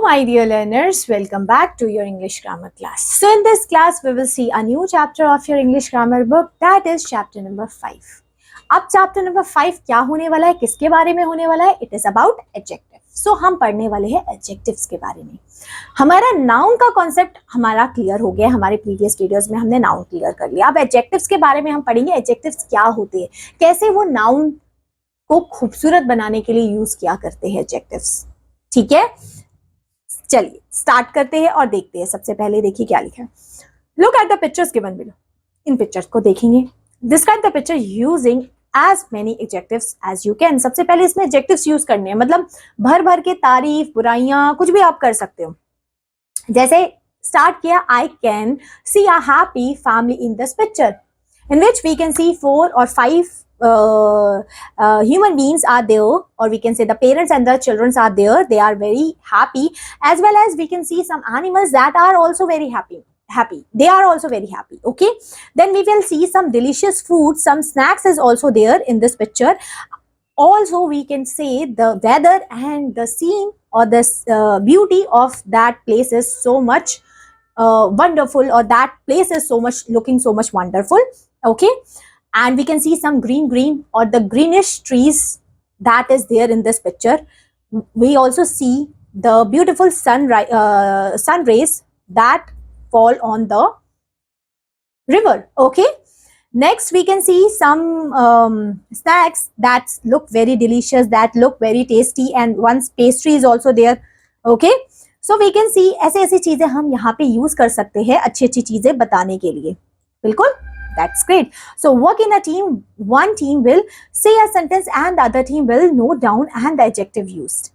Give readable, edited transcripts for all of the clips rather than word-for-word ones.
my dear learners, welcome back to your English grammar class. So in this class, we will see a new chapter of your English grammar book, that is chapter number 5. अब chapter number 5 क्या होने वाला है, किसके बारे में होने वाला है? It is about adjective. So हम पढ़ने वाले हैं adjectives के बारे में. हमारा noun का concept हमारा clear हो गया. हमारे previous videos में हमने noun clear कर लिया. अब adjectives के बारे में हम पढ़ेंगे. Adjectives क्या होते हैं, कैसे वो noun को खूबसूरत बनाने के लिए यूज किया करते हैं adjectives. ठीक है, चलिए स्टार्ट करते हैं और देखते हैं. सबसे पहले देखिए क्या लिखा है. Look at the pictures given below. इन पिक्चर्स को देखेंगे. Describe the picture using as many adjectives as you can. सबसे पहले इसमें एडजेक्टिव्स यूज करने हैं, मतलब भर भर के तारीफ, बुराइयां, कुछ भी आप कर सकते हो. जैसे स्टार्ट किया, I can see a happy family in this picture in which we can see 4 or 5 human beings are there, or we can say the parents and the children are there. They are very happy, as well as we can see some animals that are also very happy. They are also very happy. Okay, then we will see some delicious food, some snacks is also there in this picture. Also we can say the weather and the scene or the beauty of that place is so much wonderful, or that place is so much looking so much wonderful. Okay, and we can see some green or the greenish trees that is there in this picture. We also see the beautiful sun rays that fall on the river. Okay, next we can see some snacks that look very delicious, that look very tasty, and one pastry is also there. Okay, so we can see ऐसे चीजें हम यहाँ पे use कर सकते हैं अच्छी चीजें बताने के लिए. बिल्कुल, that's great. So work in a team. One team will say a sentence and the other team will note down and the adjective used.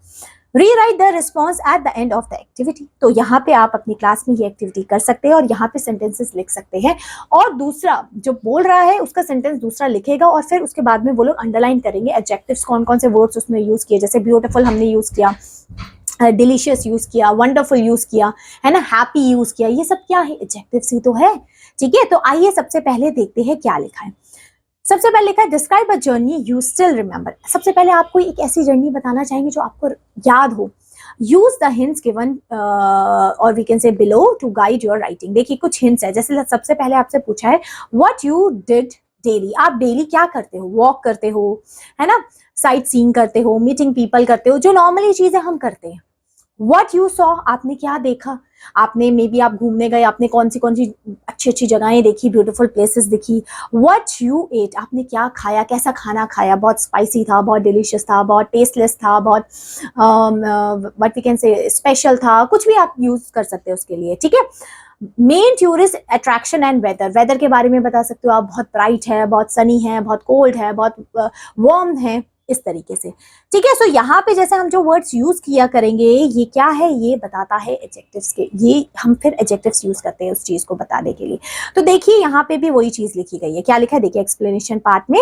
Rewrite the response at the end of the activity. तो यहाँ पे आप अपनी class में ये activity कर सकते हैं और यहाँ पे सेंटेंसेस लिख सकते हैं, और दूसरा जो बोल रहा है उसका सेंटेंस दूसरा लिखेगा, और फिर उसके बाद में वो लोग अंडरलाइन करेंगे एडजेक्टिव्स कौन कौन से वर्ड्स उसमें यूज किए. जैसे ब्यूटीफुल हमने यूज किया, डिलीशियस यूज किया, वंडरफुल यूज किया, है ना, हैप्पी यूज किया. ये सब क्या है, एडजेक्टिव्स ही तो है. ठीक है, तो आइए सबसे पहले देखते हैं क्या लिखा है. सबसे पहले लिखा है describe a journey you still remember. सबसे पहले आपको एक ऐसी जर्नी बताना चाहेंगे जो आपको याद हो. यूज द हिंट्स गिवन और we can say below to guide your writing. देखिए कुछ हिंट्स है. जैसे सबसे पहले आपसे पूछा है व्हाट यू डिड डेली. आप डेली क्या करते हो, वॉक करते हो, है ना, साइट सीइंग करते हो, मीटिंग पीपल करते हो, जो नॉर्मली चीजें हम करते हैं. What you saw, आपने क्या देखा. आपने मे बी आप घूमने गए, आपने कौन सी अच्छी जगहें देखी, ब्यूटीफुल प्लेसेस देखी. What you ate, आपने क्या खाया, कैसा खाना खाया, बहुत स्पाइसी था, बहुत डिलीशियस था, बहुत टेस्टलेस था, बहुत what we can say special था. कुछ भी आप यूज कर सकते हो उसके लिए. ठीक है, main tourist attraction and weather. Weather के बारे में बता सकते हो आप, बहुत ब्राइट है, बहुत सनी है, बहुत कोल्ड है, बहुत वार्म है, इस तरीके से. ठीक है, सो यहाँ पे जैसे हम जो वर्ड्स यूज किया करेंगे, ये क्या है, ये बताता है एडजेक्टिव्स के. ये हम फिर एडजेक्टिव्स यूज करते हैं उस चीज को बताने के लिए. तो देखिए यहाँ पे भी वही चीज लिखी गई है. क्या लिखा है, देखिए एक्सप्लेनेशन पार्ट में,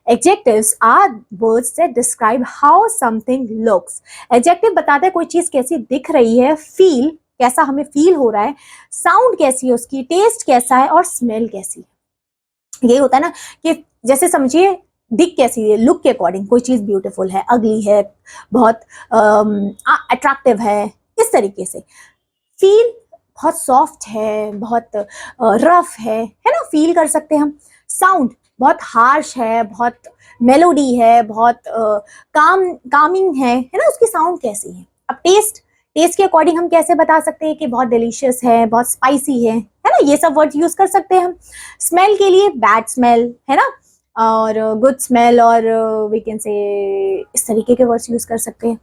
adjectives are words that describe how something looks. Adjective बताता है कोई चीज कैसी दिख रही है, फील कैसा हमें फील हो रहा है, साउंड कैसी है उसकी, टेस्ट कैसा है, और स्मेल कैसी है. ये होता है ना कि जैसे समझिए दिख कैसी है, लुक के अकॉर्डिंग कोई चीज ब्यूटीफुल है, अगली है, बहुत अट्रैक्टिव है, इस तरीके से. फील बहुत सॉफ्ट है, बहुत रफ है ना, फील कर सकते हैं हम. साउंड बहुत हार्श है, बहुत मेलोडी है, बहुत कामिंग है ना, उसकी साउंड कैसी है. अब टेस्ट के अकॉर्डिंग हम कैसे बता सकते हैं कि बहुत डिलीशियस है, बहुत स्पाइसी है ना, ये सब वर्ड यूज कर सकते हैं हम. स्मेल के लिए बैड स्मेल है ना, और गुड स्मेल, और वी कैन से इस तरीके के वर्ड्स यूज कर सकते हैं.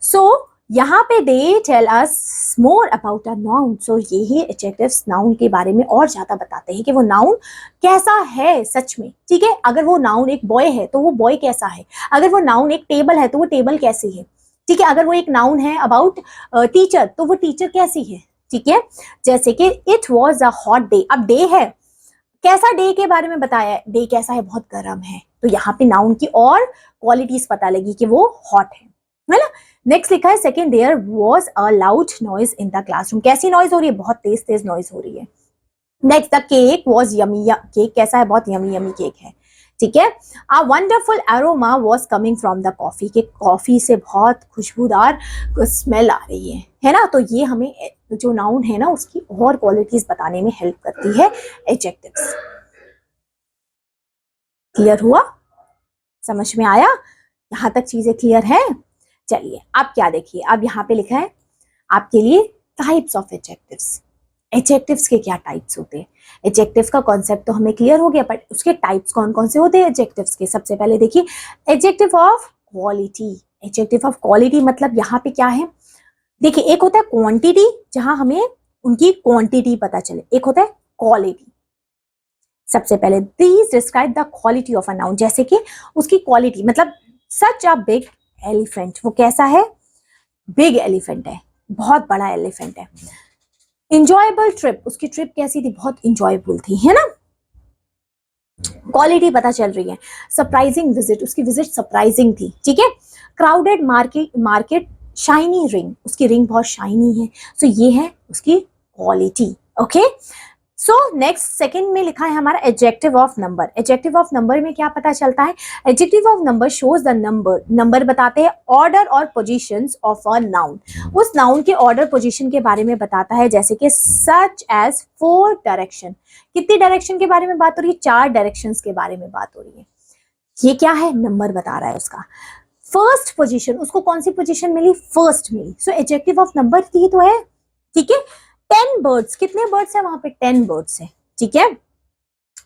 सो यहाँ पे they tell us more about a noun. So यही एडजेक्टिव्स नाउन के बारे में और ज्यादा बताते हैं कि वो नाउन कैसा है सच में. ठीक है, अगर वो नाउन एक बॉय है तो वो बॉय कैसा है, अगर वो नाउन एक टेबल है तो वो टेबल कैसी है. ठीक है, अगर वो एक नाउन है अबाउट टीचर तो वो टीचर कैसी है. ठीक है, जैसे कि it was a hot day. अब डे है, कैसा डे के बारे में बताया है, डे कैसा है, बहुत गर्म है. तो यहाँ पे नाउन की और क्वालिटीज पता लगी कि वो हॉट है ना. नेक्स्ट लिखा है second, there was a loud noise in the classroom. कैसी नॉइज हो रही है, बहुत तेज नॉइज हो रही है. Next, the cake was yummy. Cake कैसा है, बहुत यमी केक है. ठीक है। A wonderful aroma was coming from the coffee, के कॉफी से बहुत खुशबूदार स्मेल आ रही है ना। तो ये हमें जो नाउन है ना उसकी और क्वालिटीज बताने में हेल्प करती है एडजेक्टिव्स। क्लियर हुआ, समझ में आया, यहां तक चीजें क्लियर है। चलिए अब क्या देखिए, अब यहाँ पे लिखा है आपके लिए टाइप्स ऑफ एडजेक्टिव्स। एडजेक्टिव्स के क्या टाइप्स होते हैं, एडजेक्टिव का कॉन्सेप्ट तो हमें क्लियर हो गया, बट उसके टाइप्स कौन कौन से होते हैं एडजेक्टिव्स के। सबसे पहले देखिए adjective of quality. Adjective of quality मतलब यहाँ पे क्या है, देखिए एक होता है क्वांटिटी जहां हमें उनकी क्वांटिटी पता चले, एक होता है क्वालिटी। सबसे पहले these describe the quality of a noun, जैसे कि उसकी क्वालिटी मतलब सच अ बिग एलिफेंट, वो कैसा है, बिग एलिफेंट है, बहुत बड़ा एलिफेंट है। इंजॉयबल ट्रिप, उसकी ट्रिप कैसी थी, बहुत इंजॉयबल थी, है ना, क्वालिटी पता चल रही है। सरप्राइजिंग विजिट, उसकी विजिट सरप्राइजिंग थी, ठीक है। क्राउडेड मार्केट शाइनी रिंग, उसकी रिंग बहुत शाइनी है, सो ये है उसकी quality. Okay, so next second में लिखा है हमारा adjective of number. Adjective of number में क्या पता चलता है, adjective of number shows the number, number बताते हैं ऑर्डर और पोजीशंस ऑफ अ नाउन, उस नाउन के ऑर्डर पोजीशन के बारे में बताता है, जैसे कि सच एज 4 डायरेक्शन, कितनी डायरेक्शन के बारे में बात हो रही है, 4 डायरेक्शंस के बारे में बात हो रही है, ये क्या है, नंबर बता रहा है उसका। फर्स्ट पोजीशन, उसको कौन सी पोजीशन मिली, फर्स्ट मिली, सो एडजेक्टिव ऑफ नंबर ही तो है, ठीक है। 10 बर्ड्स, कितने बर्ड्स है वहां पे, 10 बर्ड्स है, ठीक है।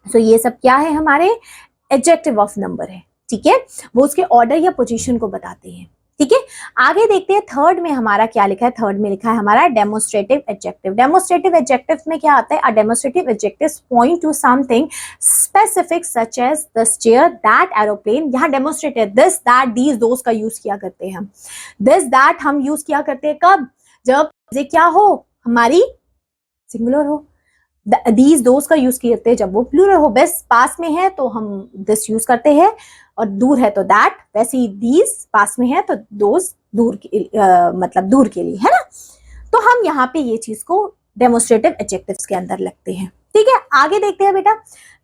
सो ये सब क्या है, हमारे एडजेक्टिव ऑफ नंबर है, ठीक है, वो उसके ऑर्डर या पोजीशन को बताते हैं, ठीक है। आगे देखते हैं थर्ड में हमारा क्या लिखा है, थर्ड में लिखा है हमारा डेमोस्ट्रेटिव एडजेक्टिव। डेमोस्ट्रेटिव एडजेक्टिव में क्या आता है, a demonstrative adjective point to something specific such as this chair, that aeroplane, यहाँ demonstrative this that these those का यूज किया करते हैं हम, दिस दैट हम यूज किया करते हैं कब, जब ये क्या हो, हमारी सिंगुलर हो, दीज दोस का यूज करते हैं जब वो प्लूरल हो, बस पास में है तो हम दिस यूज करते हैं और दूर है तो दैट, वैसे ही दीज पास में है तो दोस दूर मतलब दूर के लिए, है ना। तो हम यहाँ पे ये चीज को डेमोस्ट्रेटिव एडजेक्टिव्स के अंदर लगते हैं, ठीक है। आगे देखते हैं बेटा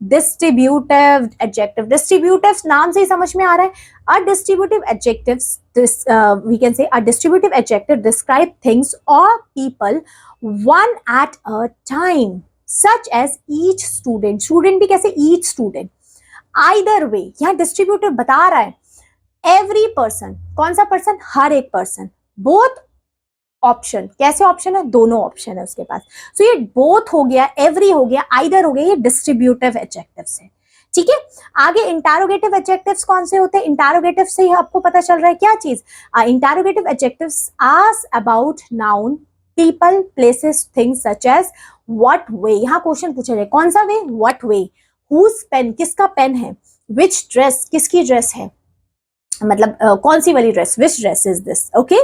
डिस्ट्रीब्यूटिव एडजेक्टिव। डिस्ट्रीब्यूटिव नाम से ही समझ में आ रहा है, a distributive adjectives we can say a distributive adjective describe things और people one at a time, such as each student, student भी कैसे, ईच स्टूडेंट, आइदर वे, यहाँ डिस्ट्रीब्यूटिव बता रहा है, एवरी पर्सन, कौन सा पर्सन, हर एक पर्सन, बोथ ऑप्शन, कैसे ऑप्शन है, दोनों ऑप्शन है उसके पास, सो ये बोथ हो गया, एवरी हो गया, आइदर हो गया, ये डिस्ट्रीब्यूटिव एडजेक्टिव्स है, ठीक है। आगे इंटरोगेटिव एडजेक्टिव्स कौन से होते हैं, इंटरोगेटिव से ही आपको पता चल रहा है क्या चीज, interrogative adjectives ask about noun, people, places, things such as what way, यहाँ क्वेश्चन पूछा जाए कौन सा way, what way, whose pen, किसका पेन है, विच ड्रेस, किसकी ड्रेस है, मतलब कौन सी वाली dress, which dress is this, okay.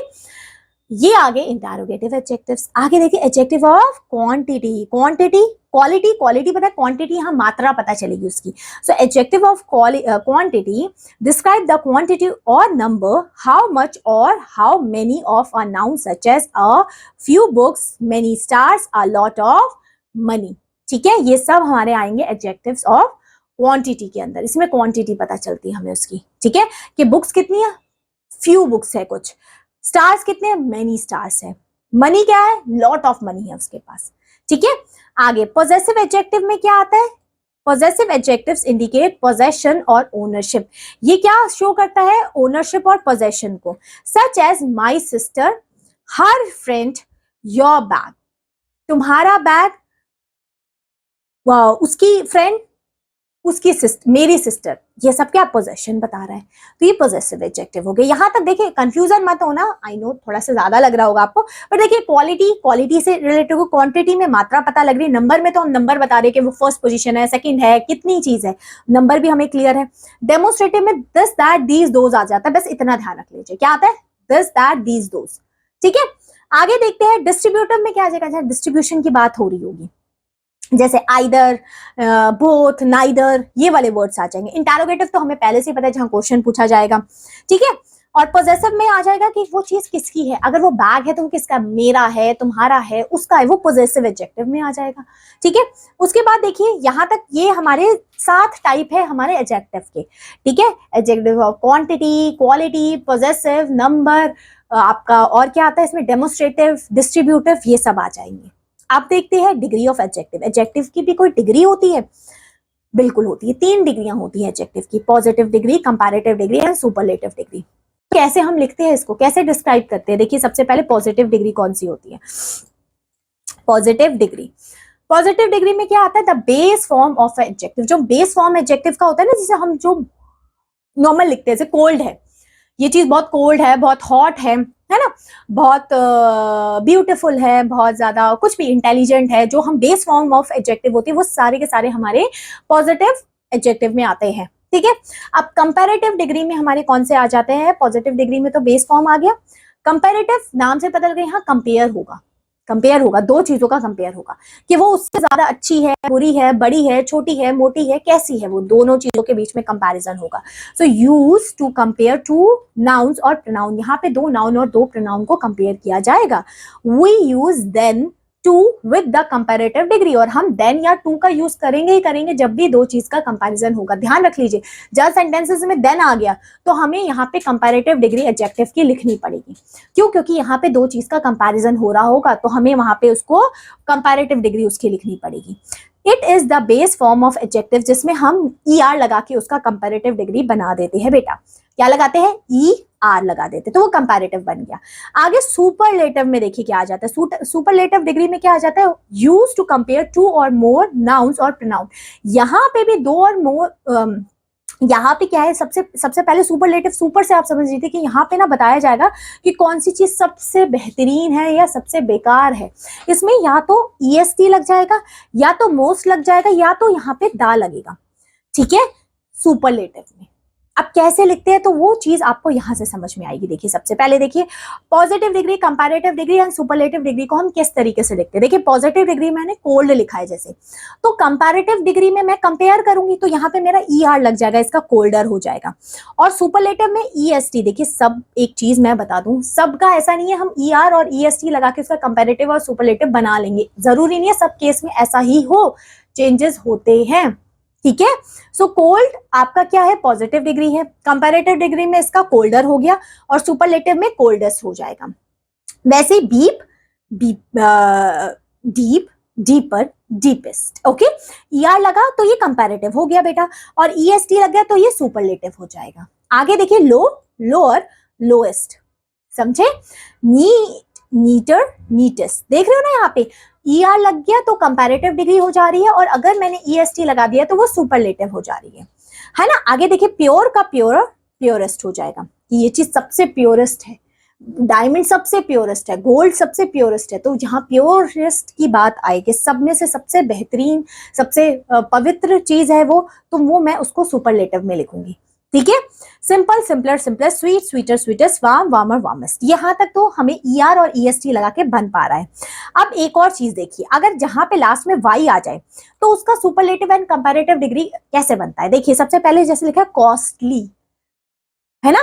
ये आगे इंटरोगेटिव एडजेक्टिव्स। आगे देखिए adjective of quantity, quantity, quality, quality पता है, क्वांटिटी यहाँ मात्रा पता चलेगी उसकी, so adjective of quantity describe the quantity और नंबर, हाउ मच और how many of a noun such as a few books, many stars, a lot of money, ठीक है। ये सब हमारे आएंगे एडजेक्टिव्स ऑफ क्वांटिटी के अंदर, इसमें क्वांटिटी पता चलती है हमें उसकी, ठीक है, कि बुक्स कितनी है, फ्यू बुक्स है कुछ, स्टार्स कितने हैं, मेनी स्टार्स है, मनी क्या है, लॉट ऑफ मनी है उसके पास, ठीक है। आगे पॉजेसिव एडजेक्टिव में क्या आता है, पॉजेसिव एडजेक्टिव्स इंडिकेट पोजेशन और ओनरशिप, ये क्या शो करता है, ओनरशिप और पोजेशन को, such as my sister, her friend, your bag, तुम्हारा बैग, उसकी फ्रेंड, उसकी सिस्टर, मेरी सिस्टर, ये सब क्या पोजेशन बता रहा है, तो ये पोजेसिव एडजेक्टिव हो गए। यहां तक देखिए कंफ्यूजन मत होना, आई नो थोड़ा सा ज्यादा लग रहा होगा आपको, पर देखिए क्वालिटी, क्वालिटी से रिलेटेड को, क्वांटिटी में मात्रा पता लग रही है, नंबर में तो हम नंबर बता रहे हैं कि वो फर्स्ट पोजीशन है, सेकंड है, कितनी चीज है, नंबर भी हमें क्लियर है। डेमोस्ट्रेटिव में दिस दैट दीज दोज आ जाता है, बस इतना ध्यान रख लीजिए, क्या आता है, दिस दैट दीज दोज, ठीक है। आगे देखते हैं डिस्ट्रीब्यूटिव में क्या आ जाएगा, डिस्ट्रीब्यूशन की बात हो रही होगी, जैसे आइदर, बोथ, नाइदर, ये वाले वर्ड्स आ जाएंगे। इंटरोगेटिव तो हमें पहले से ही पता है जहां क्वेश्चन पूछा जाएगा, ठीक है। और पोजेसिव में आ जाएगा कि वो चीज किसकी है, अगर वो बैग है तो वो किसका, मेरा है, तुम्हारा है, उसका है, वो पोजेसिव एडजेक्टिव में आ जाएगा। ठीक है, उसके बाद देखिए यहाँ तक ये हमारे 7 टाइप है हमारे एडजेक्टिव के। ठीक है, adjective of quantity, quality, possessive, number, आपका और क्या आता है इसमें, डेमोस्ट्रेटिव, डिस्ट्रीब्यूटिव, ये सब आ जाएंगे। आप देखते हैं डिग्री ऑफ एडजेक्टिव, एडजेक्टिव की भी कोई डिग्री होती है, बिल्कुल होती है, 3 डिग्रियां होती है एडजेक्टिव की, positive degree, comparative degree and superlative degree. कैसे हम लिखते हैं इसको, कैसे डिस्क्राइब करते हैं, देखिए सबसे पहले पॉजिटिव डिग्री कौन सी होती है, पॉजिटिव डिग्री, पॉजिटिव डिग्री में क्या आता है, the base form of adjective, जो बेस फॉर्म एडजेक्टिव का होता है ना, जिसे हम जो नॉर्मल लिखते हैं, जैसे कोल्ड है, ये चीज बहुत कोल्ड है, बहुत हॉट है ना, बहुत ब्यूटीफुल है, बहुत ज्यादा कुछ भी, इंटेलिजेंट है, जो हम बेस फॉर्म ऑफ एडजेक्टिव होती है वो सारे के सारे हमारे पॉजिटिव एडजेक्टिव में आते हैं। ठीक है, अब कंपैरेटिव डिग्री में हमारे कौन से आ जाते हैं, पॉजिटिव डिग्री में तो बेस फॉर्म आ गया, कंपैरेटिव नाम से पता लग रहा है यहाँ कंपेयर होगा, कंपेयर होगा, दो चीजों का कंपेयर होगा कि वो उससे ज्यादा अच्छी है, बुरी है, बड़ी है, छोटी है, मोटी है, कैसी है, वो दोनों चीजों के बीच में कंपैरिजन होगा। So use to compare two nouns और प्रोनाउन, यहाँ पे 2 नाउन और 2 प्रोनाउन को कंपेयर किया जाएगा। We use then to with the comparative degree, और हम देन या टू का यूज करेंगे ही करेंगे जब भी दो चीज का कंपैरिजन होगा। ध्यान रख लीजिए, जब सेंटेंसेस में देन आ गया तो हमें यहाँ पे कंपैरेटिव डिग्री एडजेक्टिव की लिखनी पड़ेगी। क्यों, क्योंकि यहाँ पे दो चीज का कंपैरिजन हो रहा होगा तो हमें वहां पे उसको कंपैरेटिव डिग्री उसकी लिखनी पड़ेगी। It is the base form of adjective, जिसमें हम ER लगा के उसका कंपैरेटिव डिग्री बना देते हैं बेटा। क्या लगाते हैं, ER लगा देते, तो वो कंपैरेटिव बन गया। आगे सुपरलेटिव में देखिए क्या आ जाता है, सुपरलेटिव डिग्री में क्या आ जाता है, यूज टू कंपेयर 2 और मोर नाउन्स और प्रोनाउन। यहाँ पे भी 2 और मोर, यहाँ पे क्या है, सबसे पहले सुपरलेटिव, सुपर से आप समझ लीजिए कि यहाँ पे ना बताया जाएगा कि कौन सी चीज सबसे बेहतरीन है या सबसे बेकार है। इसमें या तो EST लग जाएगा, या तो मोस्ट लग जाएगा, या तो यहाँ पे दा लगेगा। ठीक है, सुपरलेटिव में अब कैसे लिखते हैं तो वो चीज आपको यहां से समझ में आएगी। देखिए सबसे पहले देखिए positive degree, comparative degree and superlative degree को हम किस तरीके से लिखते हैं। देखिए पॉजिटिव डिग्री मैंने कोल्ड लिखा है जैसे, तो कंपैरेटिव डिग्री में मैं कंपेयर करूंगी तो यहाँ पे मेरा ER लग जाएगा, इसका कोल्डर हो जाएगा। और सुपरलेटिव में EST, देखिए सब एक चीज मैं बता दूं, सबका ऐसा नहीं है हम ER और EST लगा के उसका कंपैरेटिव और सुपरलेटिव बना लेंगे, जरूरी नहीं है सब केस में ऐसा ही हो, चेंजेस होते हैं। ठीक है, सो कोल्ड आपका क्या है, पॉजिटिव डिग्री है, कंपैरेटिव डिग्री में इसका कोल्डर हो गया और सुपरलेटिव में कोल्डेस्ट हो जाएगा। वैसे beep, deep, deeper, deepest. Okay, ER लगा तो ये कंपैरेटिव हो गया बेटा, और EST लग गया तो ये सुपरलेटिव हो जाएगा। आगे देखिए लो, लोअर, लोएस्ट, समझे, नीट, नीटर, नीटेस्ट। देख रहे हो ना यहाँ पे ER लग गया तो कंपैरेटिव डिग्री हो जा रही है, और अगर मैंने EST लगा दिया तो वो सुपरलेटिव हो जा रही है ना। आगे देखिए प्योर का प्योर, प्योरेस्ट हो जाएगा कि ये चीज सबसे प्योरेस्ट है, डायमंड सबसे प्योरेस्ट है, गोल्ड सबसे प्योरेस्ट है, तो जहां प्योरेस्ट की बात आएगी, सब में से सबसे बेहतरीन, सबसे पवित्र चीज है वो मैं उसको सुपरलेटिव में लिखूंगी। ठीक है, simple, simpler, simplest, sweet, sweeter, sweetest, warm, warmer, warmest. यहां तक तो हमें ER और EST लगा के बन पा रहा है। अब एक और चीज देखिए, अगर जहां पे लास्ट में Y आ जाए तो उसका सुपरलेटिव एंड कंपैरेटिव डिग्री कैसे बनता है। देखिए सबसे पहले जैसे लिखा है कॉस्टली, है ना,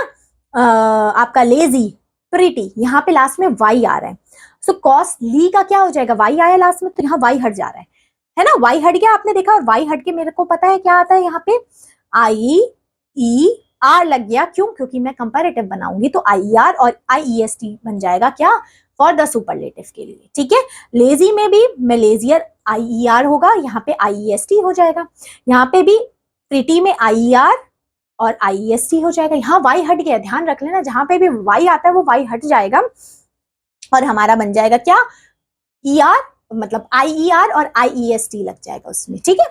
आपका लेजी, प्रिटी, यहाँ पे लास्ट में Y आ रहा है, सो कॉस्टली का क्या हो जाएगा, Y आया लास्ट में तो यहाँ Y हट जा रहा है ना, Y हट गया, आपने देखा, और Y हट के मेरे को पता है क्या आता है यहाँ पे, IER लग गया। क्यों, क्योंकि मैं कंपैरेटिव बनाऊंगी तो IER और IEST बन जाएगा क्या, फॉर द सुपरलेटिव के लिए। ठीक है, लेजी में भी मैं लेजियर, IER होगा, यहाँ पे IEST हो जाएगा। यहाँ पे भी प्रिटी में IER और IEST हो जाएगा। यहाँ Y हट गया, ध्यान रख लेना, जहां पे भी Y आता है वो Y हट जाएगा और हमारा बन जाएगा क्या, ER, मतलब IER और IEST लग जाएगा उसमें। ठीक है,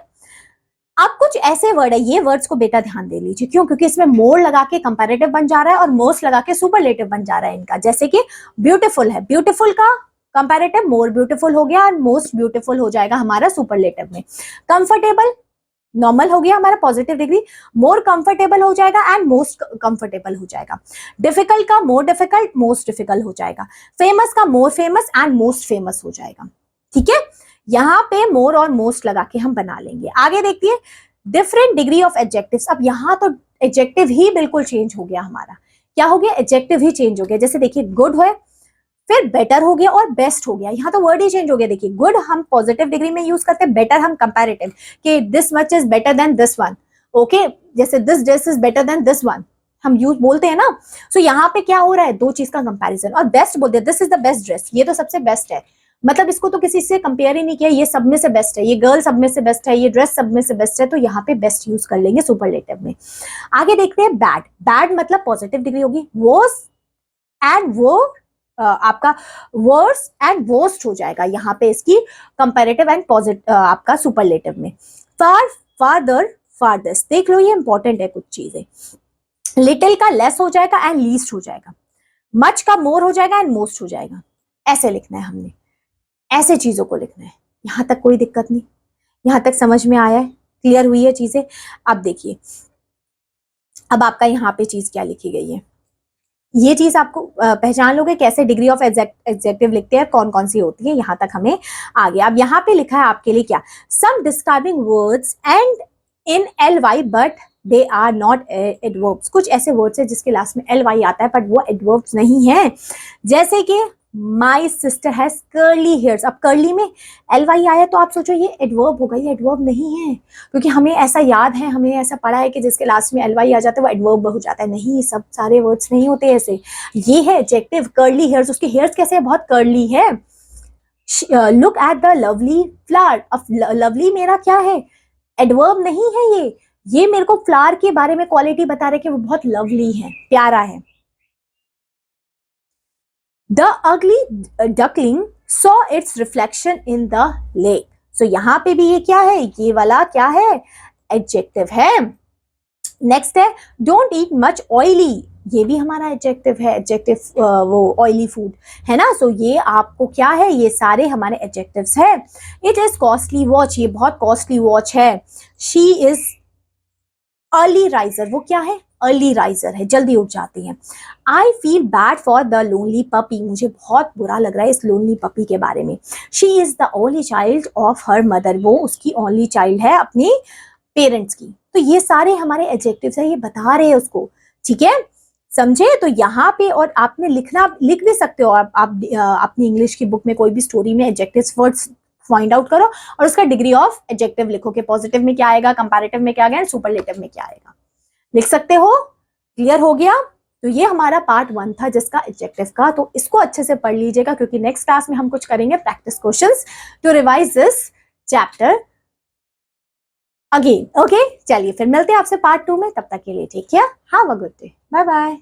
अब कुछ ऐसे वर्ड है, ये वर्ड्स को बेटा ध्यान दे लीजिए, क्यों, क्योंकि इसमें मोर लगा के कंपैरेटिव बन जा रहा है और मोस्ट लगा के सुपरलेटिव बन जा रहा है इनका। जैसे कि ब्यूटीफुल है, ब्यूटीफुल का कंपैरेटिव मोर ब्यूटीफुल हो गया और मोस्ट ब्यूटीफुल हो जाएगा हमारा सुपरलेटिव में। कंफर्टेबल नॉर्मल हो गया हमारा पॉजिटिव डिग्री, मोर कंफर्टेबल हो जाएगा एंड मोस्ट कंफर्टेबल हो जाएगा। डिफिकल्ट का मोर डिफिकल्ट, मोस्ट डिफिकल्ट हो जाएगा। फेमस का more famous and most famous हो जाएगा। ठीक है, यहाँ पे मोर और मोस्ट लगा के हम बना लेंगे। आगे देखिए डिफरेंट डिग्री ऑफ एडजेक्टिव्स। अब यहाँ तो एडजेक्टिव ही बिल्कुल चेंज हो गया हमारा, क्या हो गया, एडजेक्टिव ही चेंज हो गया। जैसे देखिए गुड है, फिर बेटर हो गया और बेस्ट हो गया। यहाँ तो वर्ड ही चेंज हो गया। देखिए गुड हम पॉजिटिव डिग्री में यूज करते हैं, बेटर हम कंपैरेटिव, कि this much is better than this one. Okay, जैसे this dress is better than this one हम यूज बोलते हैं ना। सो यहाँ पे क्या हो रहा है, दो चीज का कंपैरिजन। और बेस्ट बोलते हैं, this is the best dress, ये तो सबसे बेस्ट है, मतलब इसको तो किसी से कंपेयर ही नहीं किया, ये सब में से बेस्ट है, ये गर्ल सब में से बेस्ट है, ये ड्रेस सब में से बेस्ट है। तो यहाँ पे बेस्ट यूज कर लेंगे सुपरलेटिव में। आगे देखते हैं बैड। बैड मतलब पॉजिटिव डिग्री होगी, वर्स एंड वो आपका वर्स एंड वर्स्ट हो जाएगा यहाँ पे इसकी कंपैरेटिव एंड पॉजिटिव आपका सुपरलेटिव में। फार, फादर, फारदेस्ट, देख लो ये इंपॉर्टेंट है कुछ चीजें। लिटिल का लेस हो जाएगा एंड लीस्ट हो जाएगा, मच का मोर हो जाएगा एंड मोस्ट हो जाएगा। ऐसे लिखना है हमने, ऐसे चीजों को लिखना है। यहां तक कोई दिक्कत नहीं, यहां तक समझ में आया है, क्लियर हुई है चीजें। अब देखिए, अब आपका यहाँ पे चीज क्या लिखी गई है, ये चीज आपको पहचान लोगे कैसे डिग्री ऑफ एडजेक्टिव लिखते हैं, कौन कौन सी होती है। यहां तक हमें आ गया। अब यहाँ पे लिखा है आपके लिए क्या, some describing words end in ly but they are not adverbs. कुछ ऐसे वर्ड्स है जिसके लास्ट में ly आता है बट वो एडवर्ब्स नहीं है। जैसे कि my sister has curly hairs, अब कर्ली में ly आया तो आप सोचो ये एडवर्ब होगा, ये एडवर्ब नहीं है, क्योंकि हमें ऐसा याद है, हमें ऐसा पढ़ा है कि जिसके लास्ट में ly आ जाता है वो एडवर्ब हो जाता है। नहीं, सब सारे वर्ड्स नहीं होते ऐसे। ये है एडजेक्टिव, कर्ली हेयर्स, उसके हेयर्स कैसे है, बहुत कर्ली है। Look at the lovely flower, अब लवली मेरा क्या है, एडवर्ब नहीं है ये मेरे को फ्लावर के बारे में क्वालिटी बता रहे कि वो बहुत लवली है, प्यारा है। The ugly duckling saw its reflection in the lake. So यहां पे भी ये क्या है, ये वाला क्या है, एडजेक्टिव है। नेक्स्ट है डोंट ईट मच ऑयली, ये भी हमारा एडजेक्टिव है, एडजेक्टिव वो ऑयली फूड है ना। सो ये आपको क्या है, ये सारे हमारे एडजेक्टिव्स है। इट इज कॉस्टली वॉच, ये बहुत कॉस्टली वॉच है। शी इज अर्ली राइजर, वो क्या है, अर्ली राइजर है, जल्दी उठ जाती है। I feel bad for the lonely puppy, मुझे बहुत बुरा लग रहा है इस लोनली पपी के बारे में। She is the only child of her mother, वो उसकी ओनली चाइल्ड है अपनी पेरेंट्स की। तो ये सारे हमारे एडजेक्टिव्स है, ये बता रहे हैं उसको, ठीक है, समझे। तो यहाँ पे और आपने लिखना, लिख भी सकते हो आप अपनी इंग्लिश की बुक में कोई भी स्टोरी में एडजेक्टिव्स वर्ड्स फाइंड आउट करो और उसका डिग्री ऑफ एडजेक्टिव लिखो कि पॉजिटिव में क्या आएगा, कंपैरेटिव में क्या आएगा, सुपरलेटिव में क्या आएगा, लिख सकते हो। क्लियर हो गया। तो ये हमारा पार्ट 1 था जिसका एडजेक्टिव का, तो इसको अच्छे से पढ़ लीजिएगा क्योंकि नेक्स्ट क्लास में हम कुछ करेंगे practice questions to revise this chapter again. Okay, चलिए फिर मिलते हैं आपसे पार्ट 2 में, तब तक के लिए take care, have a good day, bye bye.